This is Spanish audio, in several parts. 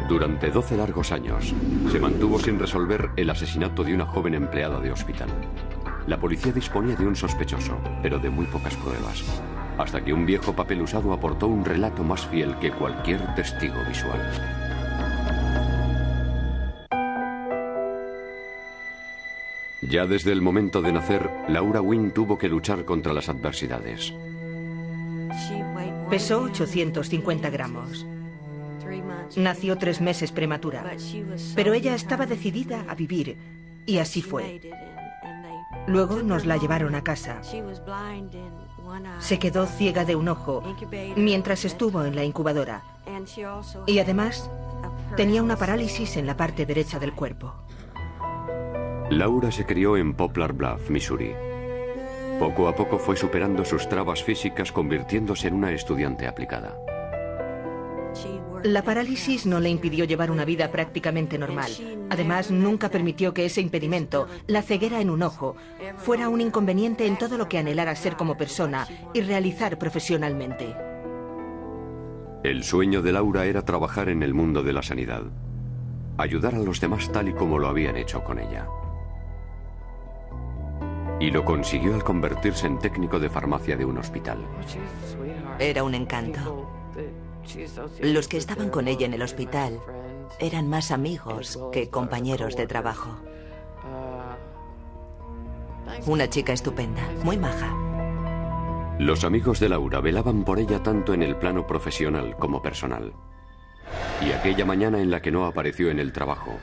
Durante 12 largos años, se mantuvo sin resolver el asesinato de una joven empleada de hospital. La policía disponía de un sospechoso, pero de muy pocas pruebas, hasta que un viejo papel usado aportó un relato más fiel que cualquier testigo visual. Ya desde el momento de nacer, Laura Wynne tuvo que luchar contra las adversidades. Pesó 850 gramos. Nació 3 meses prematura, pero ella estaba decidida a vivir, y así fue. Luego nos la llevaron a casa. Se quedó ciega de un ojo mientras estuvo en la incubadora. Y además, tenía una parálisis en la parte derecha del cuerpo. Laura se crió en Poplar Bluff, Missouri. Poco a poco fue superando sus trabas físicas, convirtiéndose en una estudiante aplicada. La parálisis no le impidió llevar una vida prácticamente normal. Además, nunca permitió que ese impedimento, la ceguera en un ojo, fuera un inconveniente en todo lo que anhelara ser como persona y realizar profesionalmente. El sueño de Laura era trabajar en el mundo de la sanidad, ayudar a los demás tal y como lo habían hecho con ella. Y lo consiguió al convertirse en técnico de farmacia de un hospital. Era un encanto. Los que estaban con ella en el hospital eran más amigos que compañeros de trabajo. Una chica estupenda, muy maja. Los amigos de Laura velaban por ella tanto en el plano profesional como personal. Y aquella mañana en la que no apareció en el trabajo,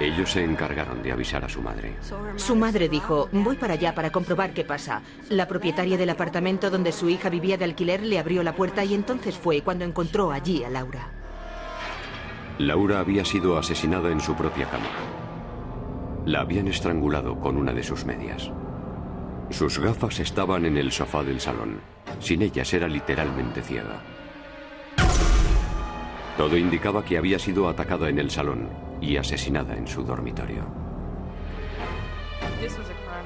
ellos se encargaron de avisar a su madre. Su madre dijo: voy para allá para comprobar qué pasa. La propietaria del apartamento donde su hija vivía de alquiler le abrió la puerta y entonces fue cuando encontró allí a Laura. Laura había sido asesinada en su propia cama. La habían estrangulado con una de sus medias. Sus gafas estaban en el sofá del salón. Sin ellas era literalmente ciega. Todo indicaba que había sido atacada en el salón y asesinada en su dormitorio.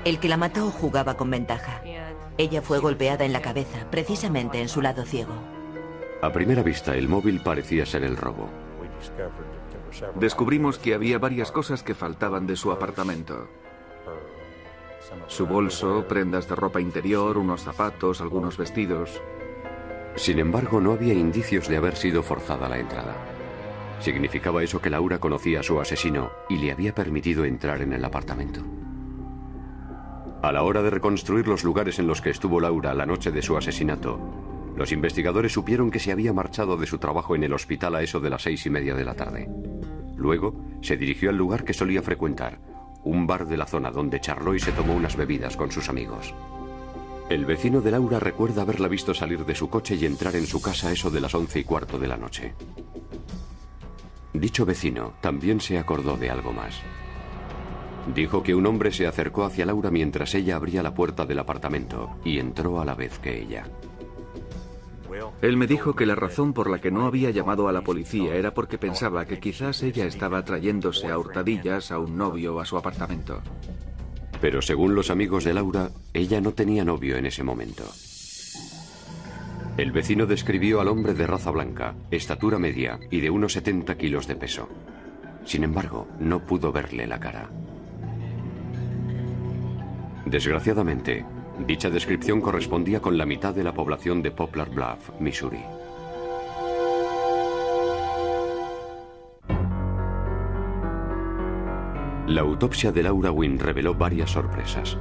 El que la mató jugaba con ventaja. Ella fue golpeada en la cabeza, precisamente en su lado ciego. A primera vista, el móvil parecía ser el robo. Descubrimos que había varias cosas que faltaban de su apartamento. Su bolso, prendas de ropa interior, unos zapatos, algunos vestidos. Sin embargo, no había indicios de haber sido forzada la entrada. ¿Significaba eso que Laura conocía a su asesino y le había permitido entrar en el apartamento? A la hora de reconstruir los lugares en los que estuvo Laura la noche de su asesinato, los investigadores supieron que se había marchado de su trabajo en el hospital a eso de las 6:30 de la tarde. Luego, se dirigió al lugar que solía frecuentar, un bar de la zona donde charló y se tomó unas bebidas con sus amigos. El vecino de Laura recuerda haberla visto salir de su coche y entrar en su casa a eso de las 11:15 de la noche. Dicho vecino también se acordó de algo más. Dijo que un hombre se acercó hacia Laura mientras ella abría la puerta del apartamento y entró a la vez que ella. Él me dijo que la razón por la que no había llamado a la policía era porque pensaba que quizás ella estaba trayéndose a hurtadillas a un novio a su apartamento. Pero según los amigos de Laura, ella no tenía novio en ese momento. El vecino describió al hombre de raza blanca, estatura media y de unos 70 kilos de peso. Sin embargo, no pudo verle la cara. Desgraciadamente, dicha descripción correspondía con la mitad de la población de Poplar Bluff, Missouri. La autopsia de Laura Wynne reveló varias sorpresas.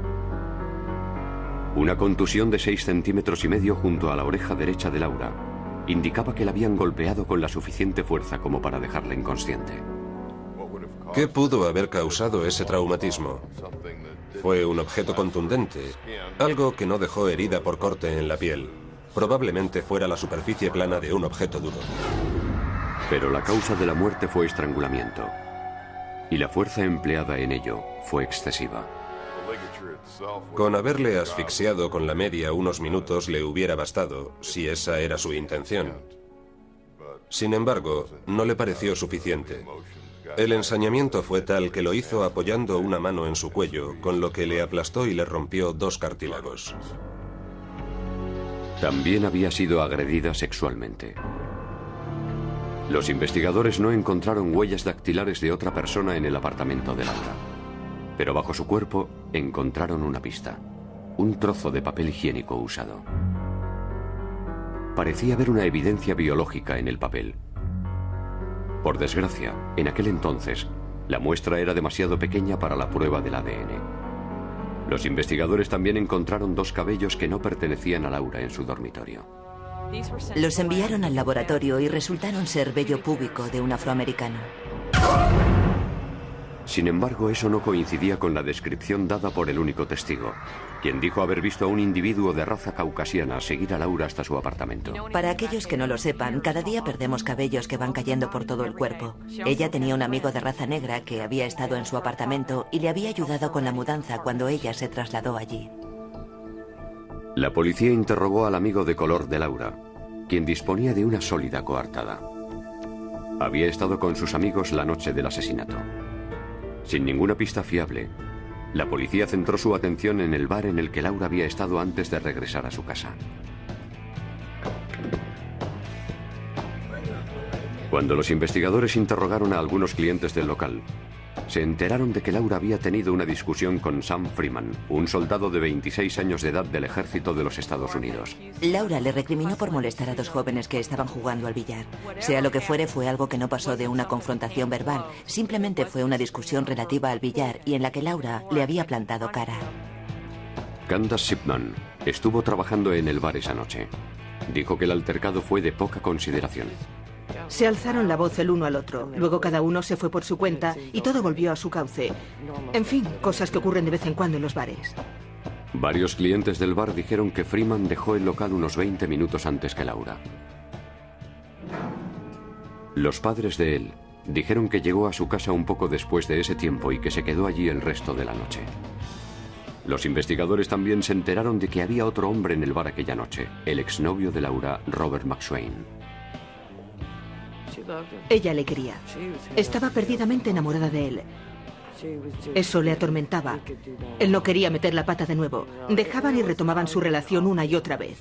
Una contusión de 6,5 centímetros junto a la oreja derecha de Laura indicaba que la habían golpeado con la suficiente fuerza como para dejarla inconsciente. ¿Qué pudo haber causado ese traumatismo? Fue un objeto contundente, algo que no dejó herida por corte en la piel. Probablemente fuera la superficie plana de un objeto duro. Pero la causa de la muerte fue estrangulamiento, y la fuerza empleada en ello fue excesiva. Con haberle asfixiado con la media unos minutos le hubiera bastado, si esa era su intención. Sin embargo, no le pareció suficiente. El ensañamiento fue tal que lo hizo apoyando una mano en su cuello, con lo que le aplastó y le rompió 2 cartílagos. También había sido agredida sexualmente. Los investigadores no encontraron huellas dactilares de otra persona en el apartamento de Laura. Pero bajo su cuerpo encontraron una pista. Un trozo de papel higiénico usado. Parecía haber una evidencia biológica en el papel. Por desgracia, en aquel entonces, la muestra era demasiado pequeña para la prueba del ADN. Los investigadores también encontraron 2 cabellos que no pertenecían a Laura en su dormitorio. Los enviaron al laboratorio y resultaron ser vello púbico de un afroamericano. Sin embargo, eso no coincidía con la descripción dada por el único testigo, quien dijo haber visto a un individuo de raza caucasiana seguir a Laura hasta su apartamento. Para aquellos que no lo sepan, cada día perdemos cabellos que van cayendo por todo el cuerpo. Ella tenía un amigo de raza negra que había estado en su apartamento y le había ayudado con la mudanza cuando ella se trasladó allí. La policía interrogó al amigo de color de Laura, quien disponía de una sólida coartada. Había estado con sus amigos la noche del asesinato. Sin ninguna pista fiable, la policía centró su atención en el bar en el que Laura había estado antes de regresar a su casa. Cuando los investigadores interrogaron a algunos clientes del local, se enteraron de que Laura había tenido una discusión con Sam Freeman, un soldado de 26 años de edad del ejército de los Estados Unidos. Laura le recriminó por molestar a 2 jóvenes que estaban jugando al billar. Sea lo que fuere, fue algo que no pasó de una confrontación verbal. Simplemente fue una discusión relativa al billar y en la que Laura le había plantado cara. Candace Shipman estuvo trabajando en el bar esa noche. Dijo que el altercado fue de poca consideración. Se alzaron la voz el uno al otro. Luego cada uno se fue por su cuenta y todo volvió a su cauce. En fin, cosas que ocurren de vez en cuando en los bares. Varios clientes del bar dijeron que Freeman dejó el local unos 20 minutos antes que Laura. Los padres de él dijeron que llegó a su casa un poco después de ese tiempo y que se quedó allí el resto de la noche. Los investigadores también se enteraron de que había otro hombre en el bar aquella noche, el exnovio de Laura, Robert McSwain. Ella le quería. Estaba perdidamente enamorada de él. Eso le atormentaba. Él no quería meter la pata de nuevo. Dejaban y retomaban su relación una y otra vez.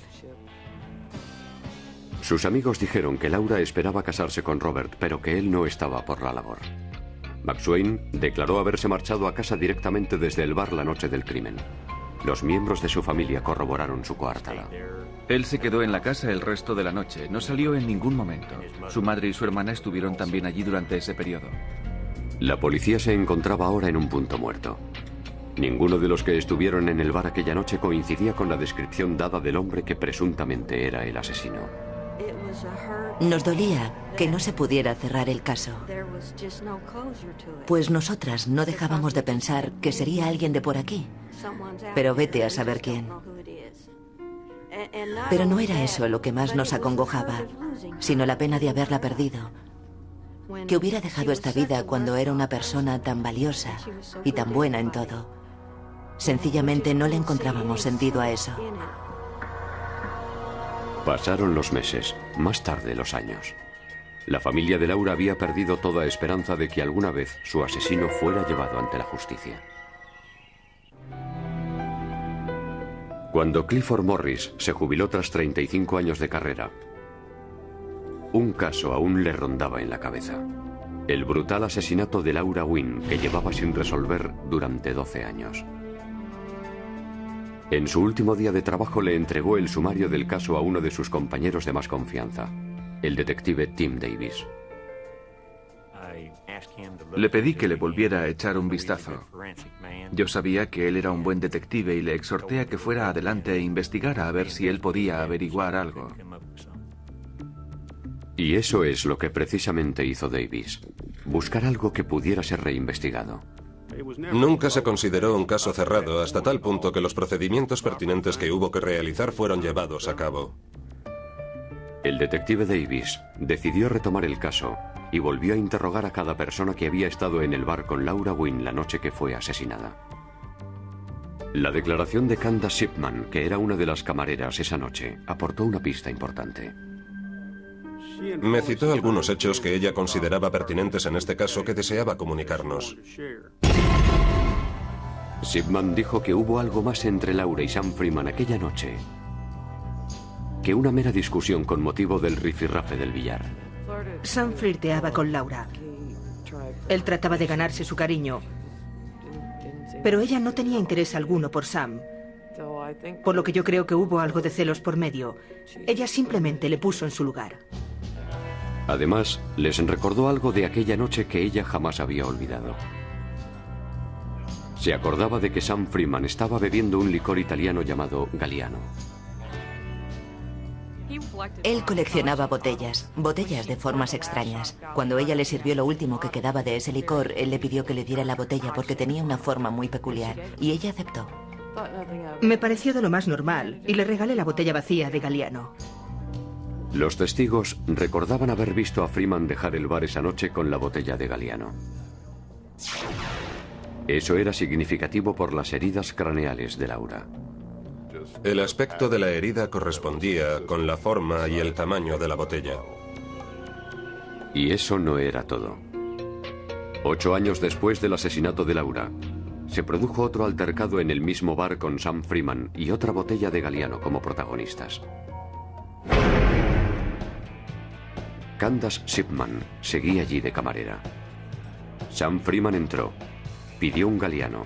Sus amigos dijeron que Laura esperaba casarse con Robert, pero que él no estaba por la labor. McSwain declaró haberse marchado a casa directamente desde el bar la noche del crimen. Los miembros de su familia corroboraron su coartada. Él se quedó en la casa el resto de la noche, no salió en ningún momento. Su madre y su hermana estuvieron también allí durante ese periodo. La policía se encontraba ahora en un punto muerto. Ninguno de los que estuvieron en el bar aquella noche coincidía con la descripción dada del hombre que presuntamente era el asesino. Nos dolía que no se pudiera cerrar el caso, pues nosotras no dejábamos de pensar que sería alguien de por aquí, pero vete a saber quién. Pero no era eso lo que más nos acongojaba, sino la pena de haberla perdido. Que hubiera dejado esta vida cuando era una persona tan valiosa y tan buena en todo. Sencillamente no le encontrábamos sentido a eso. Pasaron los meses, más tarde los años. La familia de Laura había perdido toda esperanza de que alguna vez su asesino fuera llevado ante la justicia. Cuando Clifford Morris se jubiló tras 35 años de carrera, un caso aún le rondaba en la cabeza. El brutal asesinato de Laura Wynn, que llevaba sin resolver durante 12 años. En su último día de trabajo le entregó el sumario del caso a uno de sus compañeros de más confianza, el detective Tim Davis. Le pedí que le volviera a echar un vistazo. Yo sabía que él era un buen detective y le exhorté a que fuera adelante e investigara a ver si él podía averiguar algo. Y eso es lo que precisamente hizo Davis, buscar algo que pudiera ser reinvestigado. Nunca se consideró un caso cerrado hasta tal punto que los procedimientos pertinentes que hubo que realizar fueron llevados a cabo. El detective Davis decidió retomar el caso y volvió a interrogar a cada persona que había estado en el bar con Laura Wynn la noche que fue asesinada. La declaración de Candace Shipman, que era una de las camareras esa noche, aportó una pista importante. Me citó algunos hechos que ella consideraba pertinentes en este caso que deseaba comunicarnos. Shipman dijo que hubo algo más entre Laura y Sam Freeman aquella noche que una mera discusión con motivo del rifirrafe del billar. Sam flirteaba con Laura. Él trataba de ganarse su cariño, pero ella no tenía interés alguno por Sam. Por lo que yo creo que hubo algo de celos por medio. Ella simplemente le puso en su lugar. Además, les recordó algo de aquella noche que ella jamás había olvidado. Se acordaba de que Sam Freeman estaba bebiendo un licor italiano llamado Galliano. Él coleccionaba botellas de formas extrañas. Cuando ella le sirvió lo último que quedaba de ese licor, él le pidió que le diera la botella porque tenía una forma muy peculiar, y ella aceptó. Me pareció de lo más normal y le regalé la botella vacía de Galliano. Los testigos recordaban haber visto a Freeman dejar el bar esa noche con la botella de Galliano. Eso era significativo por las heridas craneales de Laura. El aspecto de la herida correspondía con la forma y el tamaño de la botella. Y eso no era todo. 8 años después del asesinato de Laura, se produjo otro altercado en el mismo bar con Sam Freeman y otra botella de Galliano como protagonistas. Candace Shipman seguía allí de camarera. Sam Freeman entró, pidió un Galliano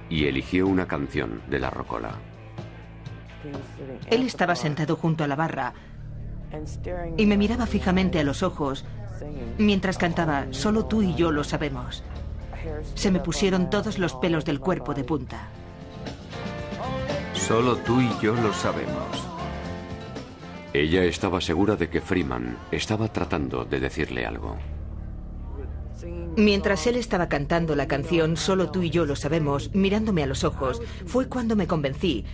y eligió una canción de La Rocola. Él estaba sentado junto a la barra y me miraba fijamente a los ojos mientras cantaba Solo tú y yo lo sabemos. Se me pusieron todos los pelos del cuerpo de punta. Solo tú y yo lo sabemos. Ella estaba segura de que Freeman estaba tratando de decirle algo. Mientras él estaba cantando la canción Solo tú y yo lo sabemos, mirándome a los ojos, fue cuando me convencí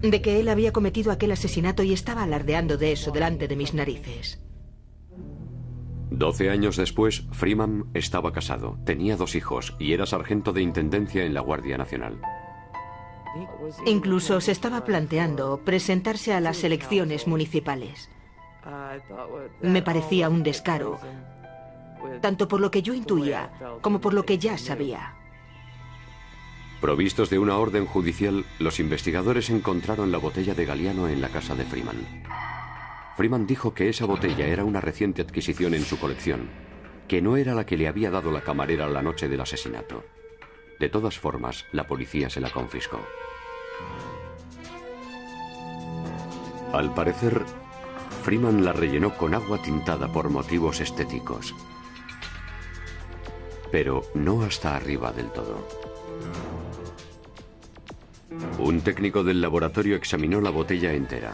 de que él había cometido aquel asesinato y estaba alardeando de eso delante de mis narices. 12 años después, Freeman estaba casado, tenía 2 hijos y era sargento de intendencia en la Guardia Nacional. Incluso se estaba planteando presentarse a las elecciones municipales. Me parecía un descaro, tanto por lo que yo intuía como por lo que ya sabía. Provistos de una orden judicial, los investigadores encontraron la botella de Galliano en la casa de Freeman. Freeman dijo que esa botella era una reciente adquisición en su colección, que no era la que le había dado la camarera la noche del asesinato. De todas formas, la policía se la confiscó. Al parecer, Freeman la rellenó con agua tintada por motivos estéticos. Pero no hasta arriba del todo. Un técnico del laboratorio examinó la botella entera.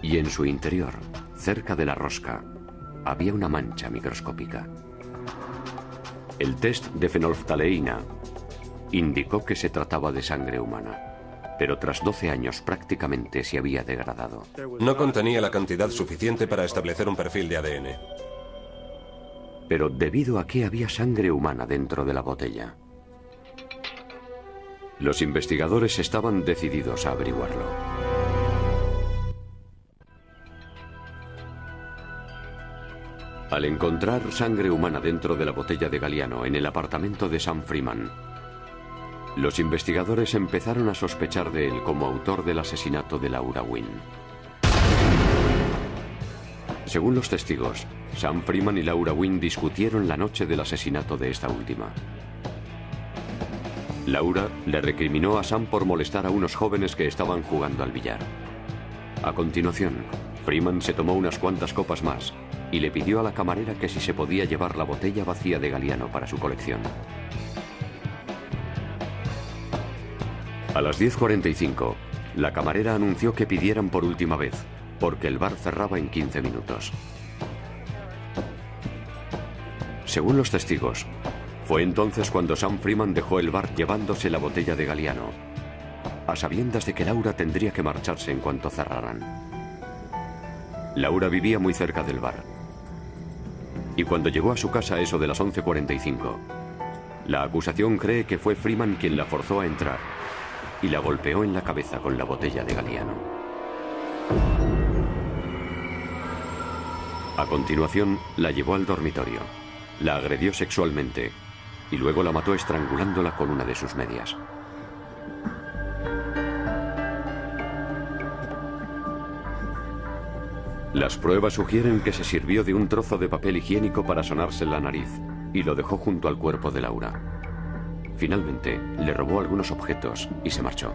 Y en su interior, cerca de la rosca, había una mancha microscópica. El test de fenolftaleína indicó que se trataba de sangre humana, pero tras 12 años prácticamente se había degradado. No contenía la cantidad suficiente para establecer un perfil de ADN. Pero ¿debido a qué había sangre humana dentro de la botella? Los investigadores estaban decididos a averiguarlo. Al encontrar sangre humana dentro de la botella de Galliano en el apartamento de Sam Freeman, los investigadores empezaron a sospechar de él como autor del asesinato de Laura Wynne. Según los testigos, Sam Freeman y Laura Wynne discutieron la noche del asesinato de esta última. Laura le recriminó a Sam por molestar a unos jóvenes que estaban jugando al billar. A continuación, Freeman se tomó unas cuantas copas más y le pidió a la camarera que si se podía llevar la botella vacía de Galliano para su colección. A las 10:45, la camarera anunció que pidieran por última vez, porque el bar cerraba en 15 minutos. Según los testigos, fue entonces cuando Sam Freeman dejó el bar llevándose la botella de Galliano, a sabiendas de que Laura tendría que marcharse en cuanto cerraran. Laura vivía muy cerca del bar. Y cuando llegó a su casa a eso de las 11:45, la acusación cree que fue Freeman quien la forzó a entrar y la golpeó en la cabeza con la botella de Galliano. A continuación, la llevó al dormitorio, la agredió sexualmente y luego la mató estrangulándola con una de sus medias. Las pruebas sugieren que se sirvió de un trozo de papel higiénico para sonarse la nariz y lo dejó junto al cuerpo de Laura. Finalmente, le robó algunos objetos y se marchó.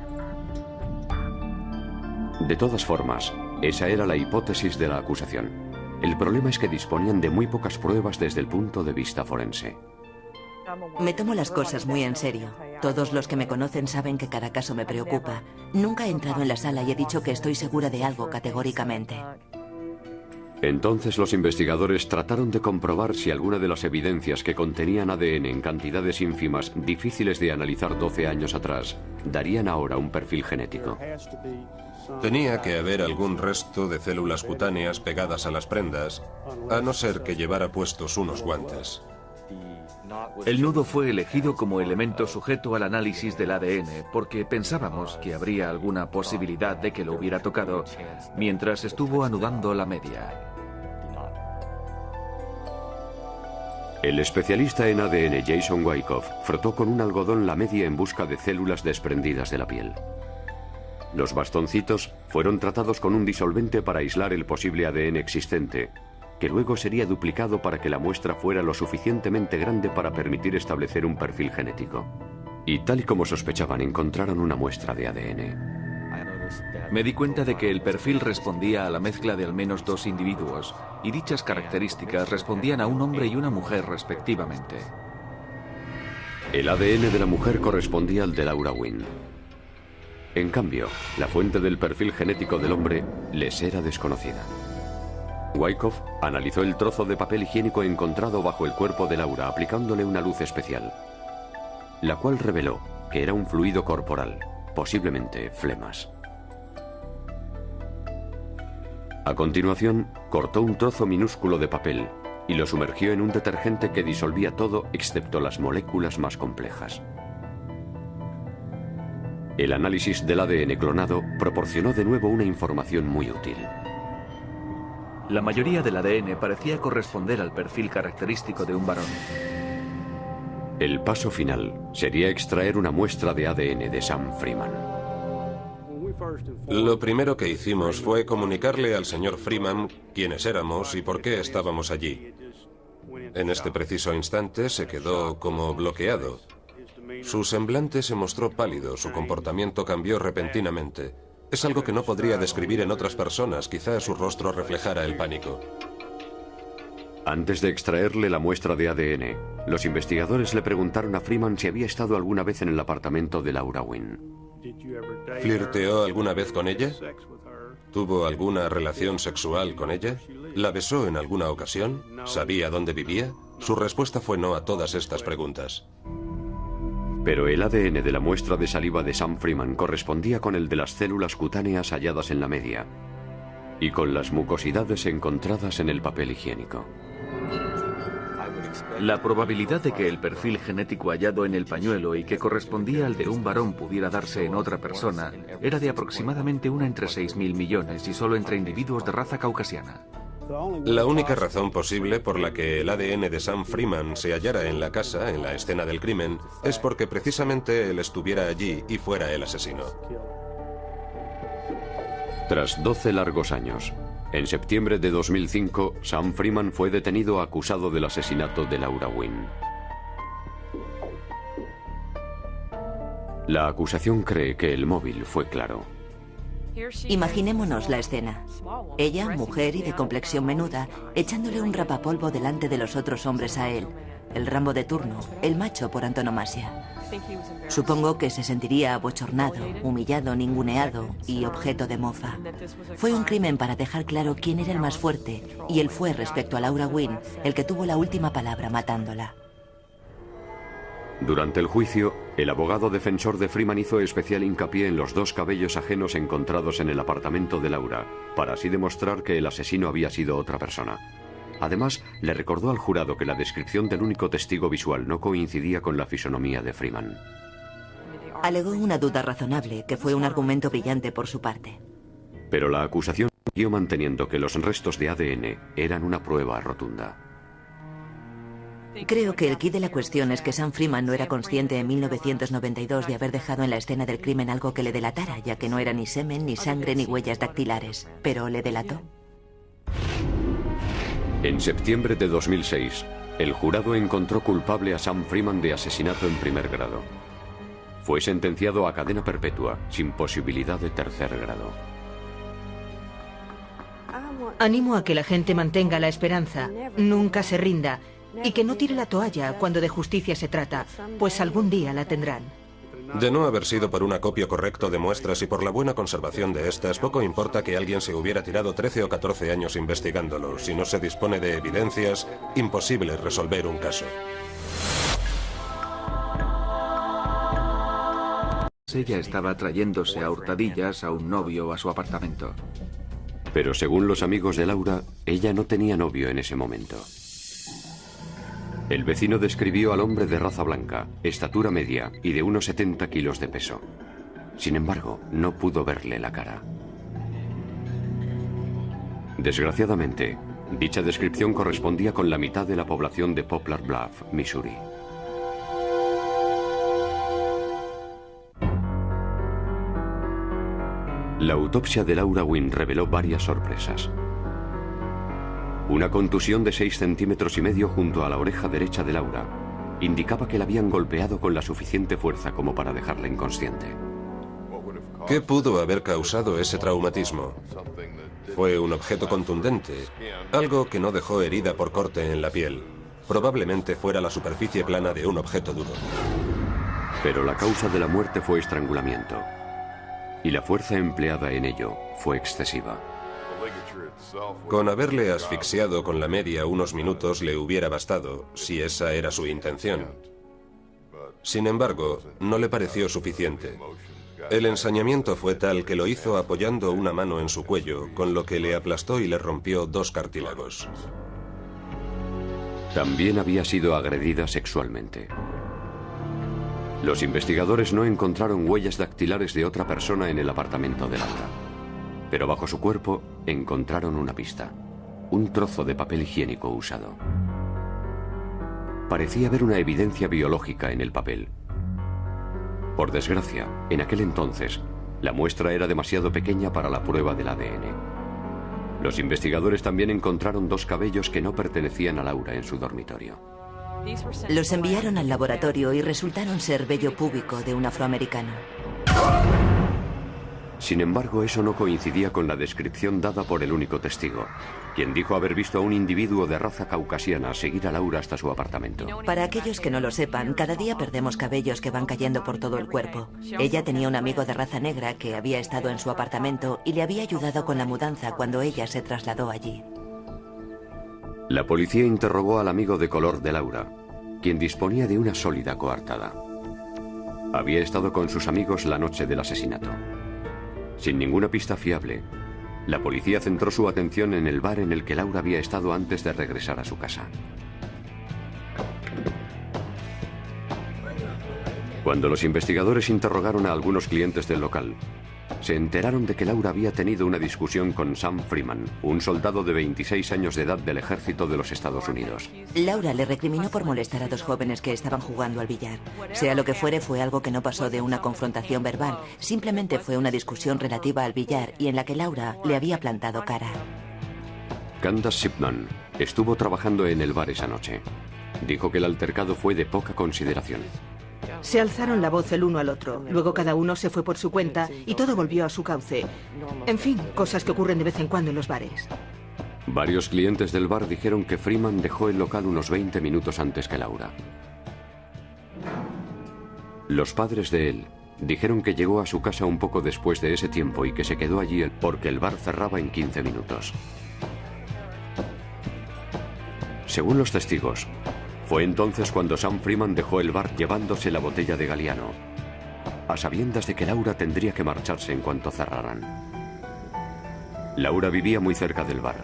De todas formas, esa era la hipótesis de la acusación. El problema es que disponían de muy pocas pruebas desde el punto de vista forense. Me tomo las cosas muy en serio. Todos los que me conocen saben que cada caso me preocupa. Nunca he entrado en la sala y he dicho que estoy segura de algo categóricamente. Entonces los investigadores trataron de comprobar si alguna de las evidencias que contenían ADN en cantidades ínfimas, difíciles de analizar 12 años atrás, darían ahora un perfil genético. Tenía que haber algún resto de células cutáneas pegadas a las prendas, a no ser que llevara puestos unos guantes. El nudo fue elegido como elemento sujeto al análisis del ADN porque pensábamos que habría alguna posibilidad de que lo hubiera tocado mientras estuvo anudando la media. El especialista en ADN Jason Wyckoff frotó con un algodón la media en busca de células desprendidas de la piel. Los bastoncitos fueron tratados con un disolvente para aislar el posible ADN existente, que luego sería duplicado para que la muestra fuera lo suficientemente grande para permitir establecer un perfil genético. Y tal y como sospechaban, encontraron una muestra de ADN. Me di cuenta de que el perfil respondía a la mezcla de al menos 2 individuos, y dichas características respondían a un hombre y una mujer respectivamente. El ADN de la mujer correspondía al de Laura Wynn. En cambio, la fuente del perfil genético del hombre les era desconocida. Wyckoff analizó el trozo de papel higiénico encontrado bajo el cuerpo de Laura aplicándole una luz especial, la cual reveló que era un fluido corporal, posiblemente flemas. A continuación, cortó un trozo minúsculo de papel y lo sumergió en un detergente que disolvía todo excepto las moléculas más complejas. El análisis del ADN clonado proporcionó de nuevo una información muy útil. La mayoría del ADN parecía corresponder al perfil característico de un varón. El paso final sería extraer una muestra de ADN de Sam Freeman. Lo primero que hicimos fue comunicarle al señor Freeman quiénes éramos y por qué estábamos allí. En este preciso instante se quedó como bloqueado. Su semblante se mostró pálido, su comportamiento cambió repentinamente. Es algo que no podría describir en otras personas, quizás su rostro reflejara el pánico. Antes de extraerle la muestra de ADN, los investigadores le preguntaron a Freeman si había estado alguna vez en el apartamento de Laura Wynn. ¿Flirteó alguna vez con ella? ¿Tuvo alguna relación sexual con ella? ¿La besó en alguna ocasión? ¿Sabía dónde vivía? Su respuesta fue no a todas estas preguntas. Pero el ADN de la muestra de saliva de Sam Freeman correspondía con el de las células cutáneas halladas en la media y con las mucosidades encontradas en el papel higiénico. La probabilidad de que el perfil genético hallado en el pañuelo y que correspondía al de un varón pudiera darse en otra persona era de aproximadamente 1 entre 6.000 millones y solo entre individuos de raza caucasiana. La única razón posible por la que el ADN de Sam Freeman se hallara en la casa, en la escena del crimen, es porque precisamente él estuviera allí y fuera el asesino. Tras 12 largos años, en septiembre de 2005, Sam Freeman fue detenido acusado del asesinato de Laura Wynn. La acusación cree que el móvil fue claro. Imaginémonos la escena. Ella, mujer y de complexión menuda, echándole un rapapolvo delante de los otros hombres a él, el Rambo de turno, el macho por antonomasia. Supongo que se sentiría abochornado, humillado, ninguneado y objeto de mofa. Fue un crimen para dejar claro quién era el más fuerte, y él fue, respecto a Laura Wynn, el que tuvo la última palabra matándola. Durante el juicio, el abogado defensor de Freeman hizo especial hincapié en los 2 cabellos ajenos encontrados en el apartamento de Laura, para así demostrar que el asesino había sido otra persona. Además, le recordó al jurado que la descripción del único testigo visual no coincidía con la fisonomía de Freeman. Alegó una duda razonable, que fue un argumento brillante por su parte. Pero la acusación siguió manteniendo que los restos de ADN eran una prueba rotunda. Creo que el quid de la cuestión es que Sam Freeman no era consciente en 1992 de haber dejado en la escena del crimen algo que le delatara, ya que no era ni semen, ni sangre, ni huellas dactilares. Pero le delató. En septiembre de 2006, el jurado encontró culpable a Sam Freeman de asesinato en primer grado. Fue sentenciado a cadena perpetua, sin posibilidad de tercer grado. Animo a que la gente mantenga la esperanza, nunca se rinda, y que no tire la toalla cuando de justicia se trata, pues algún día la tendrán. De no haber sido por un acopio correcto de muestras y por la buena conservación de estas, poco importa que alguien se hubiera tirado 13 o 14 años investigándolo. Si no se dispone de evidencias, imposible resolver un caso. Ella estaba trayéndose a hurtadillas a un novio a su apartamento. Pero según los amigos de Laura, ella no tenía novio en ese momento. El vecino describió al hombre de raza blanca, estatura media y de unos 70 kilos de peso. Sin embargo, no pudo verle la cara. Desgraciadamente, dicha descripción correspondía con la mitad de la población de Poplar Bluff, Missouri. La autopsia de Laura Wynn reveló varias sorpresas. Una contusión de 6,5 centímetros junto a la oreja derecha de Laura indicaba que la habían golpeado con la suficiente fuerza como para dejarla inconsciente. ¿Qué pudo haber causado ese traumatismo? Fue un objeto contundente, algo que no dejó herida por corte en la piel. Probablemente fuera la superficie plana de un objeto duro. Pero la causa de la muerte fue estrangulamiento, y la fuerza empleada en ello fue excesiva. Con haberle asfixiado con la media unos minutos le hubiera bastado, si esa era su intención. Sin embargo, no le pareció suficiente. El ensañamiento fue tal que lo hizo apoyando una mano en su cuello, con lo que le aplastó y le rompió 2 cartílagos. También había sido agredida sexualmente. Los investigadores no encontraron huellas dactilares de otra persona en el apartamento de Laura. Pero bajo su cuerpo encontraron una pista, un trozo de papel higiénico usado. Parecía haber una evidencia biológica en el papel. Por desgracia, en aquel entonces, la muestra era demasiado pequeña para la prueba del ADN. Los investigadores también encontraron 2 cabellos que no pertenecían a Laura en su dormitorio. Los enviaron al laboratorio y resultaron ser vello púbico de un afroamericano. Sin embargo, eso no coincidía con la descripción dada por el único testigo, quien dijo haber visto a un individuo de raza caucasiana seguir a Laura hasta su apartamento. Para aquellos que no lo sepan, cada día perdemos cabellos que van cayendo por todo el cuerpo. Ella tenía un amigo de raza negra que había estado en su apartamento y le había ayudado con la mudanza cuando ella se trasladó allí. La policía interrogó al amigo de color de Laura, quien disponía de una sólida coartada. Había estado con sus amigos la noche del asesinato. Sin ninguna pista fiable, la policía centró su atención en el bar en el que Laura había estado antes de regresar a su casa. Cuando los investigadores interrogaron a algunos clientes del local, se enteraron de que Laura había tenido una discusión con Sam Freeman, un soldado de 26 años de edad del ejército de los Estados Unidos. Laura le recriminó por molestar a 2 jóvenes que estaban jugando al billar. Sea lo que fuere, fue algo que no pasó de una confrontación verbal, simplemente fue una discusión relativa al billar y en la que Laura le había plantado cara. Candace Shipman estuvo trabajando en el bar esa noche. Dijo que el altercado fue de poca consideración. Se alzaron la voz el uno al otro, luego cada uno se fue por su cuenta y todo volvió a su cauce. En fin, cosas que ocurren de vez en cuando en los bares. Varios clientes del bar dijeron que Freeman dejó el local unos 20 minutos antes que Laura. Los padres de él dijeron que llegó a su casa un poco después de ese tiempo y que se quedó allí porque el bar cerraba en 15 minutos. Según los testigos, fue entonces cuando Sam Freeman dejó el bar llevándose la botella de Galliano, a sabiendas de que Laura tendría que marcharse en cuanto cerraran. Laura vivía muy cerca del bar,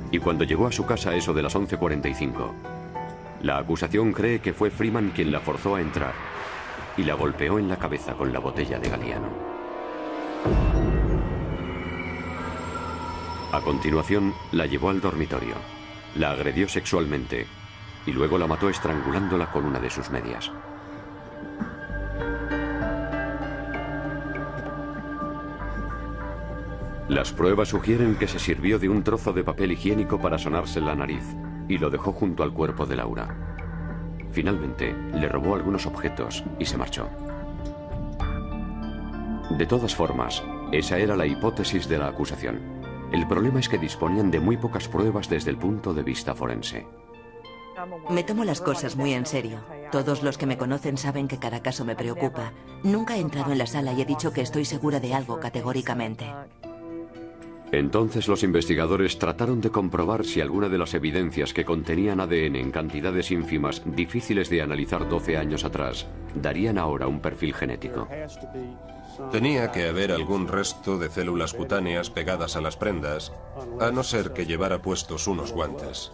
y cuando llegó a su casa a eso de las 11:45, la acusación cree que fue Freeman quien la forzó a entrar y la golpeó en la cabeza con la botella de Galliano. A continuación, la llevó al dormitorio, la agredió sexualmente y luego la mató estrangulándola con una de sus medias. Las pruebas sugieren que se sirvió de un trozo de papel higiénico para sonarse la nariz y lo dejó junto al cuerpo de Laura. Finalmente, le robó algunos objetos y se marchó. De todas formas, esa era la hipótesis de la acusación. El problema es que disponían de muy pocas pruebas desde el punto de vista forense. Me tomo las cosas muy en serio. Todos los que me conocen saben que cada caso me preocupa. Nunca he entrado en la sala y he dicho que estoy segura de algo categóricamente. Entonces los investigadores trataron de comprobar si alguna de las evidencias que contenían ADN en cantidades ínfimas difíciles de analizar 12 años atrás darían ahora un perfil genético. Tenía que haber algún resto de células cutáneas pegadas a las prendas, a no ser que llevara puestos unos guantes.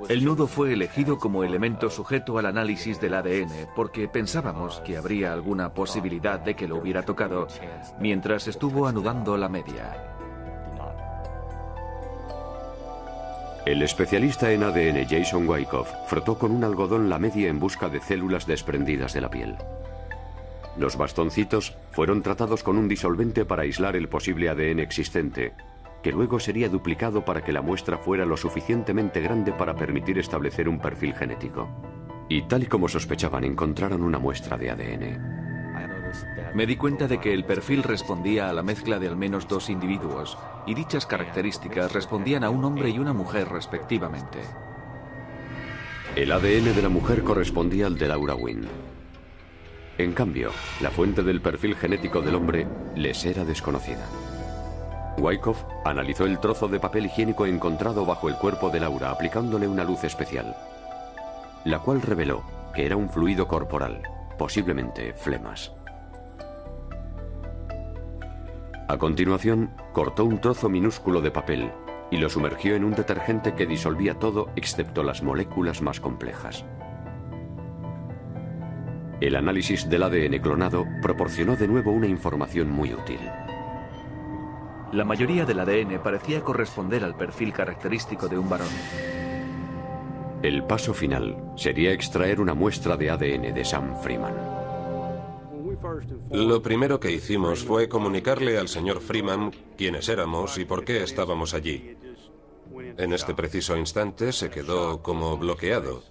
El nudo fue elegido como elemento sujeto al análisis del ADN porque pensábamos que habría alguna posibilidad de que lo hubiera tocado mientras estuvo anudando la media. El especialista en ADN Jason Wyckoff frotó con un algodón la media en busca de células desprendidas de la piel. Los bastoncitos fueron tratados con un disolvente para aislar el posible ADN existente, que luego sería duplicado para que la muestra fuera lo suficientemente grande para permitir establecer un perfil genético. Y tal y como sospechaban, encontraron una muestra de ADN. Me di cuenta de que el perfil respondía a la mezcla de al menos 2 individuos, y dichas características respondían a un hombre y una mujer respectivamente. El ADN de la mujer correspondía al de Laura Wynn. En cambio, la fuente del perfil genético del hombre les era desconocida. Wyckoff analizó el trozo de papel higiénico encontrado bajo el cuerpo de Laura aplicándole una luz especial, la cual reveló que era un fluido corporal, posiblemente flemas. A continuación, cortó un trozo minúsculo de papel y lo sumergió en un detergente que disolvía todo excepto las moléculas más complejas. El análisis del ADN clonado proporcionó de nuevo una información muy útil. La mayoría del ADN parecía corresponder al perfil característico de un varón. El paso final sería extraer una muestra de ADN de Sam Freeman. Lo primero que hicimos fue comunicarle al señor Freeman quiénes éramos y por qué estábamos allí. En este preciso instante se quedó como bloqueado.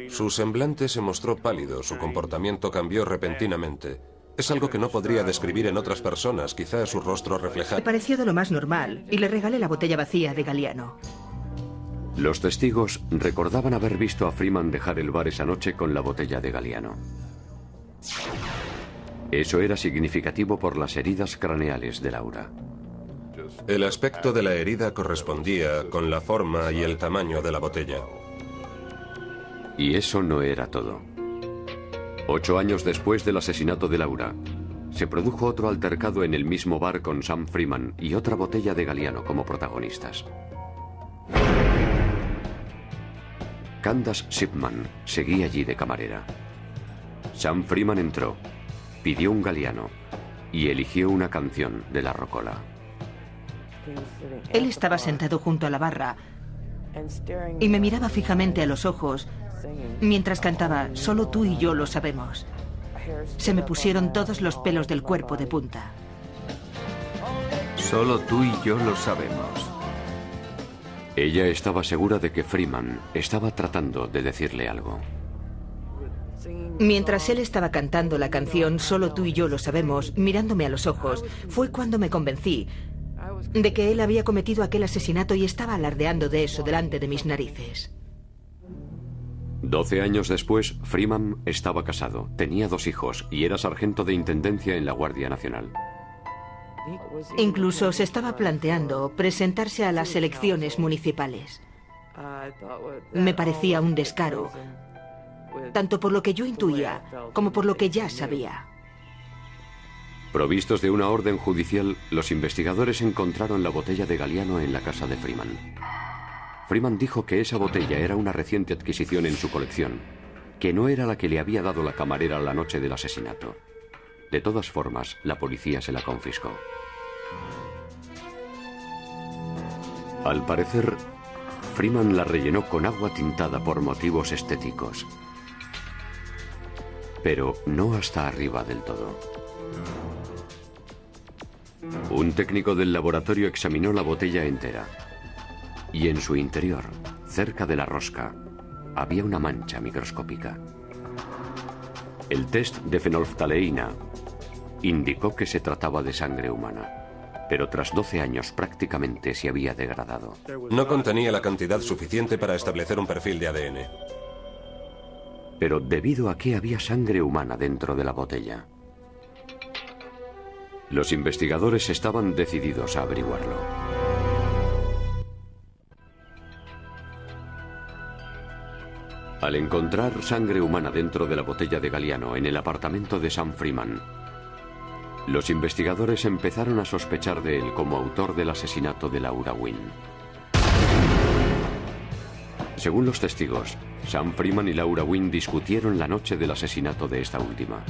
Su semblante se mostró pálido, su comportamiento cambió repentinamente. Es algo que no podría describir en otras personas, quizá su rostro reflejara. Me pareció de lo más normal y le regalé la botella vacía de Galliano. Los testigos recordaban haber visto a Freeman dejar el bar esa noche con la botella de Galliano. Eso era significativo por las heridas craneales de Laura. El aspecto de la herida correspondía con la forma y el tamaño de la botella. Y eso no era todo. 8 años después del asesinato de Laura, se produjo otro altercado en el mismo bar con Sam Freeman y otra botella de Galliano como protagonistas. Candace Shipman seguía allí de camarera. Sam Freeman entró, pidió un Galliano y eligió una canción de La Rocola. Él estaba sentado junto a la barra y me miraba fijamente a los ojos mientras cantaba Solo tú y yo lo sabemos. Se me pusieron todos los pelos del cuerpo de punta. Solo tú y yo lo sabemos. Ella estaba segura de que Freeman estaba tratando de decirle algo. Mientras él estaba cantando la canción Solo tú y yo lo sabemos, mirándome a los ojos, fue cuando me convencí de que él había cometido aquel asesinato y estaba alardeando de eso delante de mis narices. 12 años después, Freeman estaba casado, tenía 2 hijos y era sargento de intendencia en la Guardia Nacional. Incluso se estaba planteando presentarse a las elecciones municipales. Me parecía un descaro, tanto por lo que yo intuía como por lo que ya sabía. Provistos de una orden judicial, los investigadores encontraron la botella de Galliano en la casa de Freeman. Freeman dijo que esa botella era una reciente adquisición en su colección, que no era la que le había dado la camarera la noche del asesinato. De todas formas, la policía se la confiscó. Al parecer, Freeman la rellenó con agua tintada por motivos estéticos. Pero no hasta arriba del todo. Un técnico del laboratorio examinó la botella entera. Y en su interior, cerca de la rosca, había una mancha microscópica. El test de fenolftaleína indicó que se trataba de sangre humana, pero tras 12 años prácticamente se había degradado. No contenía la cantidad suficiente para establecer un perfil de ADN. Pero ¿debido a qué había sangre humana dentro de la botella? Los investigadores estaban decididos a averiguarlo. Al encontrar sangre humana dentro de la botella de Galliano en el apartamento de Sam Freeman, los investigadores empezaron a sospechar de él como autor del asesinato de Laura Wynne. Según los testigos, Sam Freeman y Laura Wynne discutieron la noche del asesinato de esta última.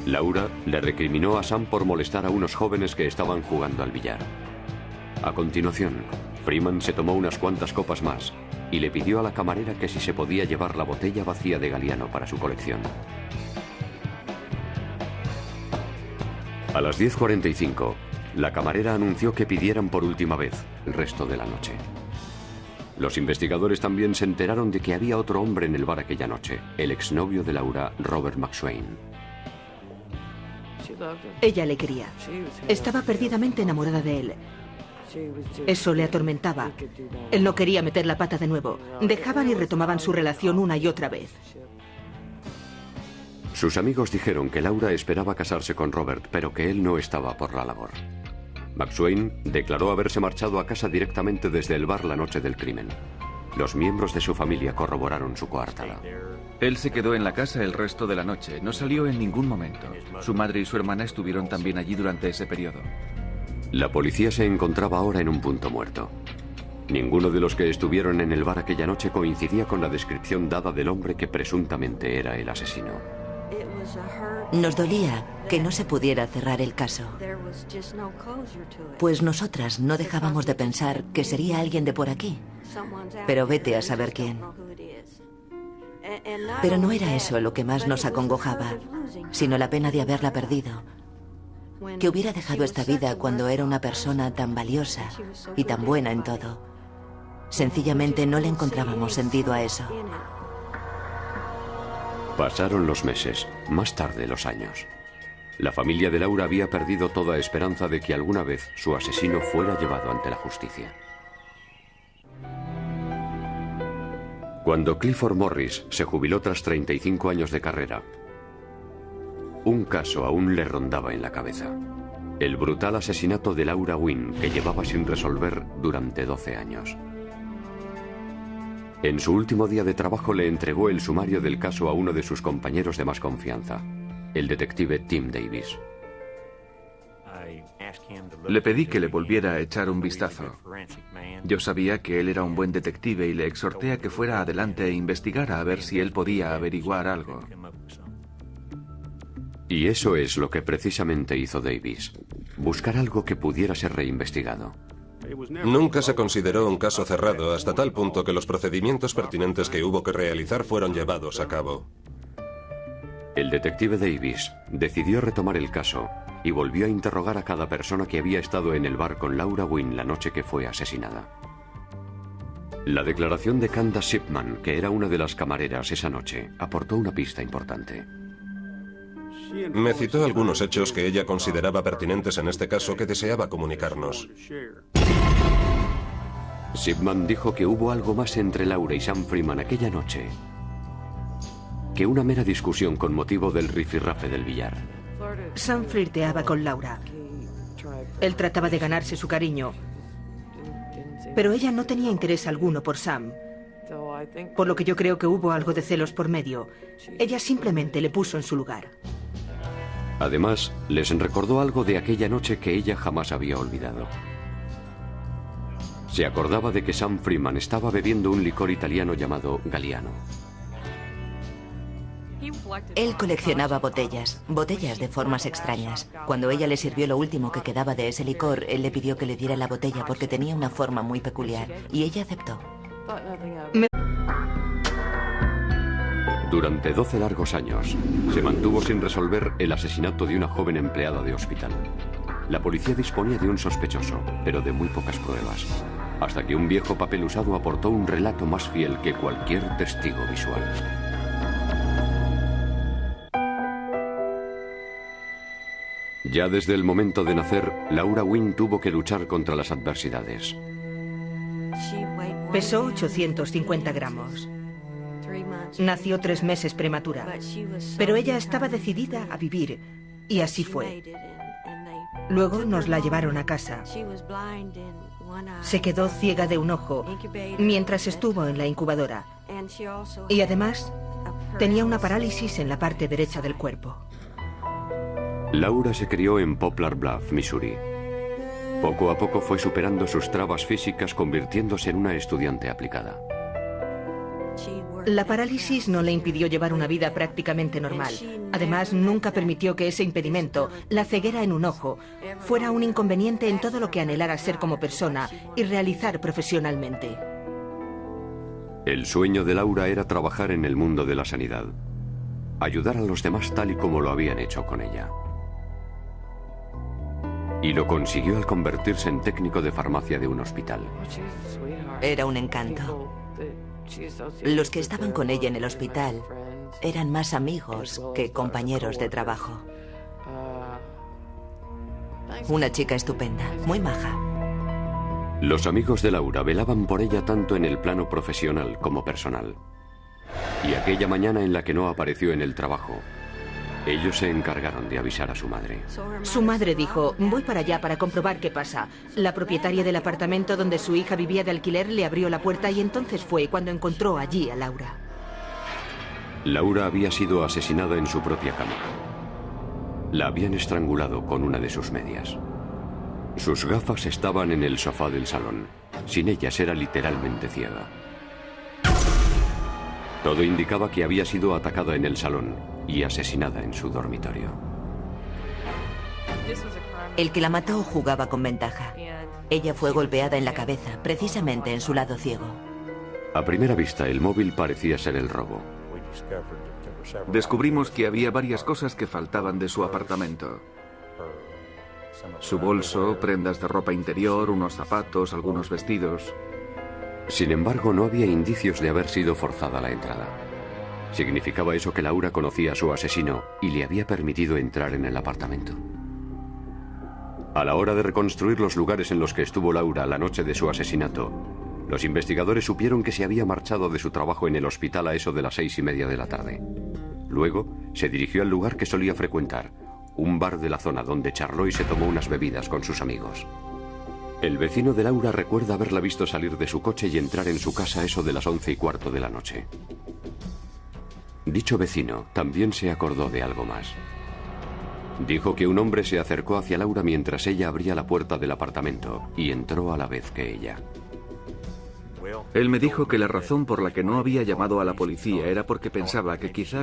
Laura le recriminó a Sam por molestar a unos jóvenes que estaban jugando al billar. A continuación, Freeman se tomó unas cuantas copas más y le pidió a la camarera que si se podía llevar la botella vacía de Galliano para su colección. A las 10:45, la camarera anunció que pidieran por última vez el resto de la noche. Los investigadores también se enteraron de que había otro hombre en el bar aquella noche, el exnovio de Laura, Robert McSwain. Ella le quería. Estaba perdidamente enamorada de él. Eso le atormentaba. Él no quería meter la pata de nuevo. Dejaban y retomaban su relación una y otra vez. Sus amigos dijeron que Laura esperaba casarse con Robert, pero que él no estaba por la labor. McSwain declaró haberse marchado a casa directamente desde el bar la noche del crimen. Los miembros de su familia corroboraron su coartada. Él se quedó en la casa el resto de la noche, no salió en ningún momento. Su madre y su hermana estuvieron también allí durante ese periodo. La policía se encontraba ahora en un punto muerto. Ninguno de los que estuvieron en el bar aquella noche coincidía con la descripción dada del hombre que presuntamente era el asesino. Nos dolía que no se pudiera cerrar el caso, pues nosotras no dejábamos de pensar que sería alguien de por aquí, pero vete a saber quién. Pero no era eso lo que más nos acongojaba, sino la pena de haberla perdido, que hubiera dejado esta vida cuando era una persona tan valiosa y tan buena en todo. Sencillamente no le encontrábamos sentido a eso. Pasaron los meses, más tarde los años. La familia de Laura había perdido toda esperanza de que alguna vez su asesino fuera llevado ante la justicia. Cuando Clifford Morris se jubiló tras 35 años de carrera, un caso aún le rondaba en la cabeza. El brutal asesinato de Laura Wynne, que llevaba sin resolver durante 12 años. En su último día de trabajo le entregó el sumario del caso a uno de sus compañeros de más confianza, el detective Tim Davis. Le pedí que le volviera a echar un vistazo. Yo sabía que él era un buen detective y le exhorté a que fuera adelante e investigara a ver si él podía averiguar algo. Y eso es lo que precisamente hizo Davis, buscar algo que pudiera ser reinvestigado. Nunca se consideró un caso cerrado hasta tal punto que los procedimientos pertinentes que hubo que realizar fueron llevados a cabo. El detective Davis decidió retomar el caso y volvió a interrogar a cada persona que había estado en el bar con Laura Wynne la noche que fue asesinada. La declaración de Candace Shipman, que era una de las camareras esa noche, aportó una pista importante. Me citó algunos hechos que ella consideraba pertinentes en este caso que deseaba comunicarnos. Shipman dijo que hubo algo más entre Laura y Sam Freeman aquella noche que una mera discusión con motivo del rifirrafe del billar. Sam flirteaba con Laura. Él trataba de ganarse su cariño, pero ella no tenía interés alguno por Sam. Por lo que yo creo que hubo algo de celos por medio. Ella simplemente le puso en su lugar. Además, les recordó algo de aquella noche que ella jamás había olvidado. Se acordaba de que Sam Freeman estaba bebiendo un licor italiano llamado Galliano. Él coleccionaba botellas de formas extrañas. Cuando ella le sirvió lo último que quedaba de ese licor, él le pidió que le diera la botella porque tenía una forma muy peculiar, y ella aceptó. Durante 12 largos años, se mantuvo sin resolver el asesinato de una joven empleada de hospital. La policía disponía de un sospechoso, pero de muy pocas pruebas, hasta que un viejo papel usado aportó un relato más fiel que cualquier testigo visual. Ya desde el momento de nacer, Laura Wynne tuvo que luchar contra las adversidades. Pesó 850 gramos. Nació 3 meses prematura, pero ella estaba decidida a vivir, y así fue. Luego nos la llevaron a casa. Se quedó ciega de un ojo mientras estuvo en la incubadora. Y además, tenía una parálisis en la parte derecha del cuerpo. Laura se crió en Poplar Bluff, Missouri. Poco a poco fue superando sus trabas físicas, convirtiéndose en una estudiante aplicada. La parálisis no le impidió llevar una vida prácticamente normal. Además, nunca permitió que ese impedimento, la ceguera en un ojo, fuera un inconveniente en todo lo que anhelara ser como persona y realizar profesionalmente. El sueño de Laura era trabajar en el mundo de la sanidad, ayudar a los demás tal y como lo habían hecho con ella. Y lo consiguió al convertirse en técnico de farmacia de un hospital. Era un encanto. Los que estaban con ella en el hospital eran más amigos que compañeros de trabajo. Una chica estupenda, muy maja. Los amigos de Laura velaban por ella tanto en el plano profesional como personal. Y aquella mañana en la que no apareció en el trabajo, ellos se encargaron de avisar a su madre. Su madre dijo: voy para allá para comprobar qué pasa. La propietaria del apartamento donde su hija vivía de alquiler le abrió la puerta y entonces fue cuando encontró allí a Laura. Laura había sido asesinada en su propia cama. La habían estrangulado con una de sus medias. Sus gafas estaban en el sofá del salón. Sin ellas era literalmente ciega. Todo indicaba que había sido atacada en el salón y asesinada en su dormitorio. El que la mató jugaba con ventaja. Ella fue golpeada en la cabeza, precisamente en su lado ciego. A primera vista, el móvil parecía ser el robo. Descubrimos que había varias cosas que faltaban de su apartamento. Su bolso, prendas de ropa interior, unos zapatos, algunos vestidos. Sin embargo, no había indicios de haber sido forzada la entrada. Significaba eso que Laura conocía a su asesino y le había permitido entrar en el apartamento. A la hora de reconstruir los lugares en los que estuvo Laura la noche de su asesinato, los investigadores supieron que se había marchado de su trabajo en el hospital a eso de las 6:30 de la tarde. Luego, se dirigió al lugar que solía frecuentar, un bar de la zona donde charló y se tomó unas bebidas con sus amigos. El vecino de Laura recuerda haberla visto salir de su coche y entrar en su casa a eso de las 11:15 de la noche. Dicho vecino también se acordó de algo más. Dijo que un hombre se acercó hacia Laura mientras ella abría la puerta del apartamento y entró a la vez que ella. Él me dijo que la razón por la que no había llamado a la policía era porque pensaba que quizás